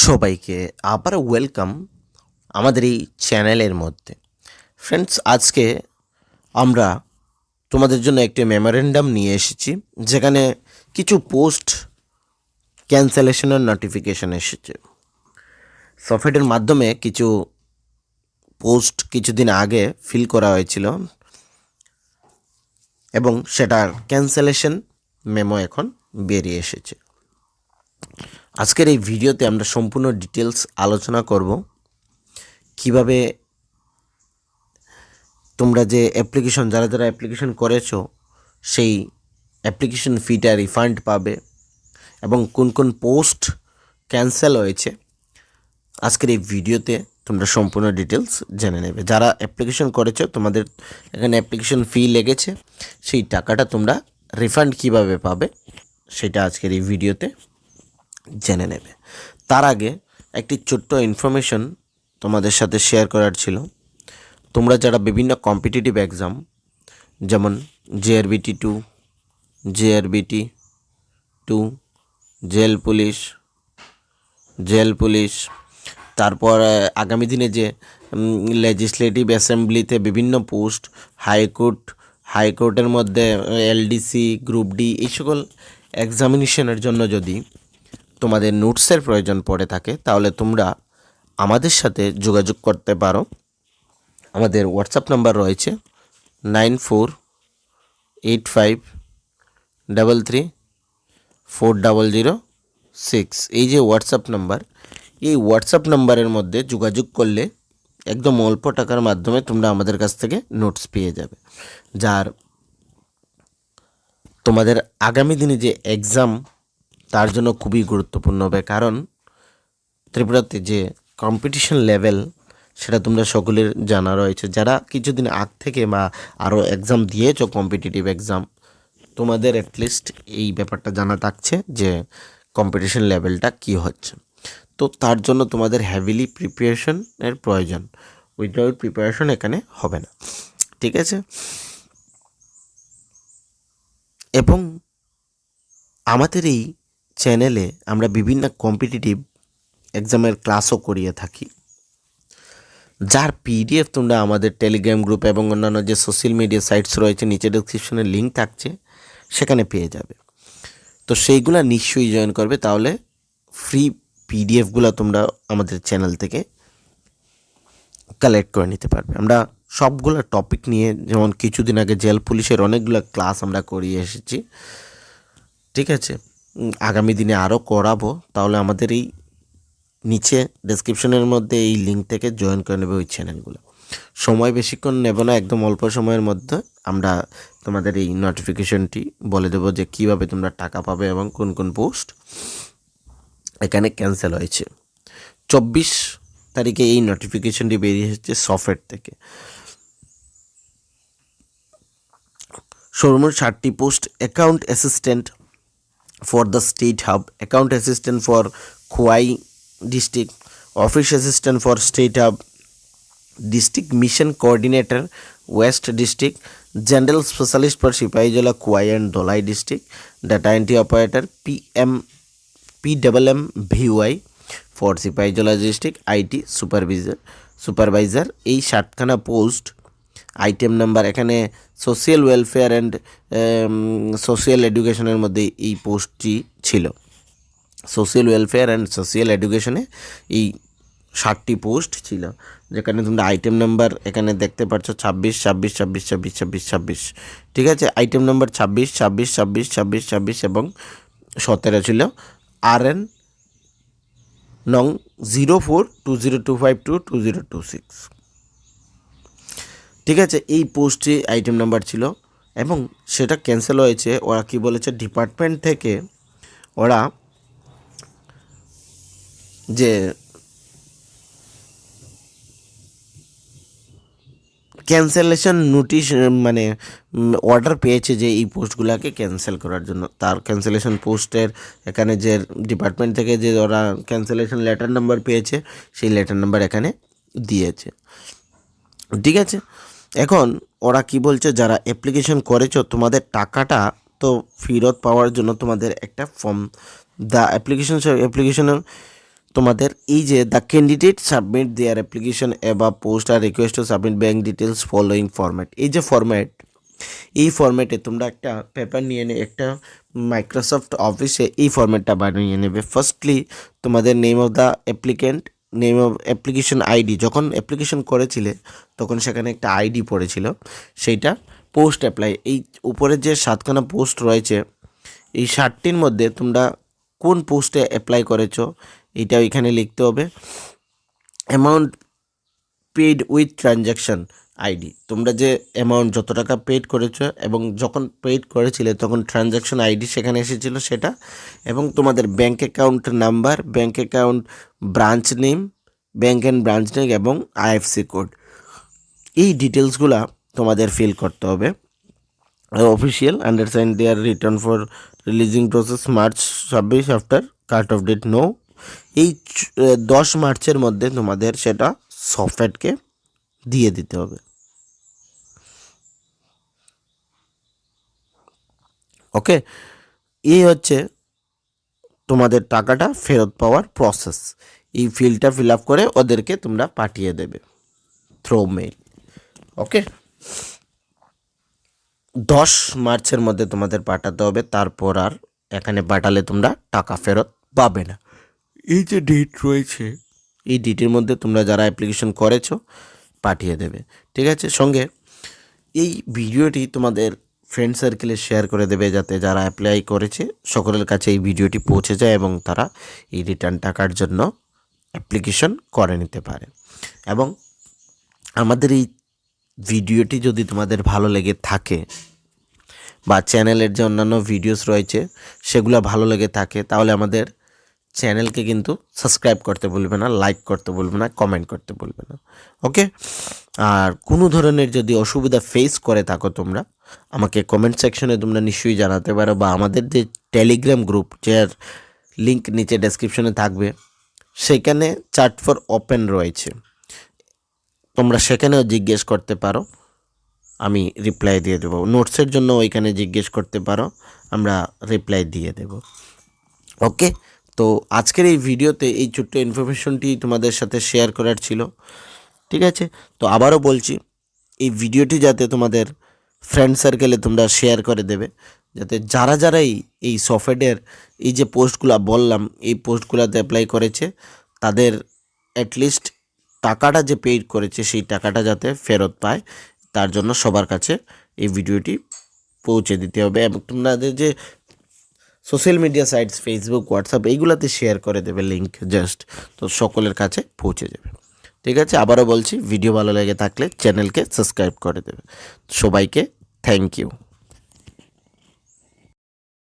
সবাইকে আবার ওয়েলকাম আমাদের এই চ্যানেলের মধ্যে। ফ্রেন্ডস, আজকে আমরা তোমাদের জন্য একটি মেমোরেন্ডাম নিয়ে এসেছি, যেখানে কিছু পোস্ট ক্যান্সেলেশনের নোটিফিকেশান এসেছে। সফটওয়্যারের মাধ্যমে কিছু পোস্ট কিছুদিন আগে ফিল করা হয়েছিল এবং সেটার ক্যান্সেলেশন মেমো এখন বেরিয়ে এসেছে। আজকের এই ভিডিওতে আমরা সম্পূর্ণ ডিটেলস আলোচনা করব, কিভাবে তোমরা যে যারা অ্যাপ্লিকেশন করেছো সেই অ্যাপ্লিকেশন ফিটা রিফান্ড পাবে এবং কোন কোন পোস্ট ক্যান্সেল হয়েছে আজকের এই ভিডিওতে তোমরা সম্পূর্ণ ডিটেলস জেনে নেবে। যারা অ্যাপ্লিকেশন করেছো তোমাদের এখানে অ্যাপ্লিকেশন ফি লেগেছে, সেই টাকাটা তোমরা রিফান্ড কিভাবে পাবে সেটা আজকের এই ভিডিওতে জেনে নেবে। তার আগে একটি ছোট্ট ইনফরমেশন তোমাদের সাথে শেয়ার করার ছিল। তোমরা যারা বিভিন্ন কম্পিটিটিভ এক্সাম যেমন JRBT2, JRBT2, জেল পুলিশ, তারপর আগামী দিনে যে লেজিসলেটিভ অ্যাসেম্বলিতে বিভিন্ন পোস্ট, হাইকোর্টের মধ্যে LDC, গ্রুপ ডি, এই সকল এক্সামিনেশনের জন্য যদি তোমাদের নোটসের প্রয়োজন পড়ে থাকে তাহলে তোমরা আমাদের সাথে যোগাযোগ করতে পারো। আমাদের হোয়াটসঅ্যাপ নাম্বার রয়েছে 9485334006। এই যে হোয়াটসঅ্যাপ নাম্বার, এই হোয়াটসঅ্যাপ নাম্বারের মধ্যে যোগাযোগ করলে একদম অল্প টাকার মাধ্যমে তোমরা আমাদের কাছ থেকে নোটস পেয়ে যাবে, যার তোমাদের আগামী দিনে যে এক্সাম তার জন্য খুবই গুরুত্বপূর্ণ হবে। কারণ ত্রিপুরাতে যে কম্পিটিশন লেভেল সেটা তোমরা সকলের জানা রয়েছে। যারা কিছুদিন আগ থেকে বা আরও এক্সাম দিয়েছো কম্পিটিটিভ এক্সাম, তোমাদের অ্যাটলিস্ট এই ব্যাপারটা জানা থাকছে যে কম্পিটিশন লেভেলটা কী হচ্ছে। তো তার জন্য তোমাদের হেভিলি প্রিপারেশনের প্রয়োজন, উইদাউট প্রিপারেশন এখানে হবে না, ঠিক আছে? এবং আমাদের এই চ্যানেলে আমরা বিভিন্ন কম্পিটিটিভ এক্সামের ক্লাসও করিয়ে থাকি, যার PDF তোমরা আমাদের টেলিগ্রাম গ্রুপ এবং অন্যান্য যে সোশ্যাল মিডিয়া সাইটস রয়েছে, নিচে ডেসক্রিপশনে লিঙ্ক থাকছে, সেখানে পেয়ে যাবে। তো সেইগুলো নিশ্চয়ই জয়েন করবে, তাহলে ফ্রি PDFগুলো তোমরা আমাদের চ্যানেল থেকে কালেক্ট করে নিতে পারবে। আমরা সবগুলো টপিক নিয়ে, যেমন কিছুদিন আগে জেল পুলিশের অনেকগুলো ক্লাস আমরা করিয়ে এসেছি, ঠিক আছে? আগামী দিনে আরও করাবো, তাহলে আমাদের এই নিচে ডেসক্রিপশনের মধ্যে এই লিঙ্ক থেকে জয়েন করে নেবে ওই চ্যানেলগুলো। সময় বেশিক্ষণ নেব না, একদম অল্প সময়ের মধ্যে আমরা তোমাদের এই নোটিফিকেশনটি বলে দেবো যে কীভাবে তোমরা টাকা পাবে এবং কোন কোন পোস্ট এখানে ক্যান্সেল হয়েছে। 24 তারিখে এই নোটিফিকেশনটি বেরিয়ে এসেছে সফটওয়্যার থেকে। সর্বমোট 60টি post: account assistant for the state hub, account assistant for Khowai district, office assistant for state hub, district mission coordinator west district, general specialist for Sepahijala Khowai and Dhalai district, data entry operator PWM-VY for Sepahijala district, IT supervisor. এই 60খানা post item number, এখানে social welfare and social এডুকেশনের মধ্যে এই পোস্টটি ছিল। Social welfare and social এডুকেশনে এই 60টি পোস্ট ছিল, যেখানে তোমরা আইটেম নাম্বার এখানে দেখতে পাচ্ছ 26, ঠিক আছে? আইটেম নাম্বার 26 এবং 17 ছিল। RN নং 042025222026, ঠিক আছে? এই পোস্টে আইটেম নাম্বার ছিল এবং সেটা ক্যান্সেল হয়েছে। ওরা কি বলেছে, ডিপার্টমেন্ট থেকে ওরা যে ক্যান্সেলেশন নোটিশ মানে অর্ডার পেয়েছে যে এই পোস্টগুলোকে ক্যান্সেল করার জন্য, তার ক্যান্সেলেশন পোস্টের এখানে যে ডিপার্টমেন্ট থেকে যে ওরা ক্যান্সেলেশন লেটার নাম্বার পেয়েছে সেই লেটার নাম্বার এখানে দিয়েছে, ঠিক আছে? এখন ওরা কি বলছে, যারা অ্যাপ্লিকেশন করেছো তোমাদের টাকাটা তো ফেরত পাওয়ার জন্য তোমাদের একটা ফর্ম, দ্য অ্যাপ্লিকেশনের তোমাদের এই যে the candidate submit their application এবা পোস্ট আর request to submit bank details following format, এই যে ফরম্যাট, এই ফরম্যাটে তোমরা একটা পেপার নিয়ে নিয়ে একটা মাইক্রোসফট অফিসে এই ফরম্যাটটা বানিয়ে নেবে। ফার্স্টলি তোমাদের name of the applicant, name of application ID, যখন অ্যাপ্লিকেশন করেছিলে তখন সেখানে একটা আইডি পড়েছিল, সেইটা পোস্ট অ্যাপ্লাই, এই উপরে যে 7খানা পোস্ট রয়েছে এই 7টির মধ্যে তোমরা কোন পোস্টে অ্যাপ্লাই করেছো এইটাও এখানে লিখতে হবে। Amount paid with transaction ID, তোমরা যে অ্যামাউন্ট যত টাকা পেড করেছো এবং যখন পেড করেছিলে তখন ট্রানজ্যাকশন আইডি সেখানে এসেছিলো সেটা, এবং তোমাদের bank account number, bank account branch name, bank and branch name এবং আইএফসি কোড, এই ডিটেলসগুলা তোমাদের ফিল করতে হবে। Official undersign their return for releasing process March 26 after cut off date no, এই 10 মার্চের মধ্যে তোমাদের সেটা সফটওয়্যারকে দিয়ে দিতে হবে। ওকে, এই হচ্ছে তোমাদের টাকাটা ফেরত পাওয়ার প্রসেস। এই ফিল্ডটা ফিল আপ করে ওদেরকে তোমরা পাঠিয়ে দেবে থ্রু মেইল। ওকে, 10 মার্চের মধ্যে তোমাদের পাঠাতে হবে, তারপর আর এখানে পাঠালে তোমরা টাকা ফেরত পাবে না। এই যে ডেট রয়েছে এই ডেটের মধ্যে তোমরা যারা অ্যাপ্লিকেশন করেছো পাঠিয়ে দেবে, ঠিক আছে। সঙ্গে এই ভিডিওটি তোমাদের ফ্রেন্ড সার্কেলে শেয়ার করে দেবে, যাতে যারা অ্যাপ্লাই করেছে সকলের কাছে এই ভিডিওটি পৌঁছে যায় এবং তারা এই রিটার্ন টাকার জন্য অ্যাপ্লিকেশন করে নিতে পারে। এবং আমাদের এই ভিডিওটি যদি তোমাদের ভালো লেগে থাকে বা চ্যানেলের যে অন্যান্য ভিডিওস রয়েছে সেগুলো ভালো লেগে থাকে, তাহলে আমাদের চ্যানেলকে কিন্তু সাবস্ক্রাইব করতে ভুলবে না, লাইক করতে ভুলবে না, কমেন্ট করতে ভুলবে না। ওকে, আর কোনো ধরনের যদি অসুবিধা ফেস করে থাকো তোমরা আমাকে কমেন্ট সেকশনে তোমরা নিশ্চয়ই জানাতে পারো, বা আমাদের যে টেলিগ্রাম গ্রুপ যার লিঙ্ক নিচে ডেসক্রিপশনে থাকবে সেখানে চ্যাট ফর ওপেন রয়েছে, তোমরা সেখানেও জিজ্ঞেস করতে পারো, আমি রিপ্লাই দিয়ে দেবো। নোটসের জন্য ওইখানে জিজ্ঞেস করতে পারো, আমরা রিপ্লাই দিয়ে দেব। ওকে, তো আজকের এই ভিডিওতে এই ছোট্ট ইনফরমেশনটি তোমাদের সাথে শেয়ার করার ছিল, ঠিক আছে। তো আবারও বলছি, এই ভিডিওটি যাতে তোমাদের ফ্রেন্ড সার্কেলে তোমরা শেয়ার করে দেবে, যাতে যারা যারাই এই সফটওয়্যার এই যে পোস্টগুলো বললাম এই পোস্টগুলোতে অ্যাপ্লাই করেছে তাদের অ্যাটলিস্ট টাকাটা যে পেইড করেছে সেই টাকাটা যাতে ফেরত পায়, তার জন্য সবার কাছে এই ভিডিওটি পৌঁছে দিতে হবে। এবং তোমাদের যে social media sites Facebook, WhatsApp এইগুলোতে শেয়ার করে দেবে লিঙ্ক, জাস্ট তো সকলের কাছে পৌঁছে যাবে, ঠিক আছে। আবারও বলছি, ভিডিও ভালো লেগে থাকলে চ্যানেলকে সাবস্ক্রাইব করে দেবে। সবাইকে থ্যাংক ইউ।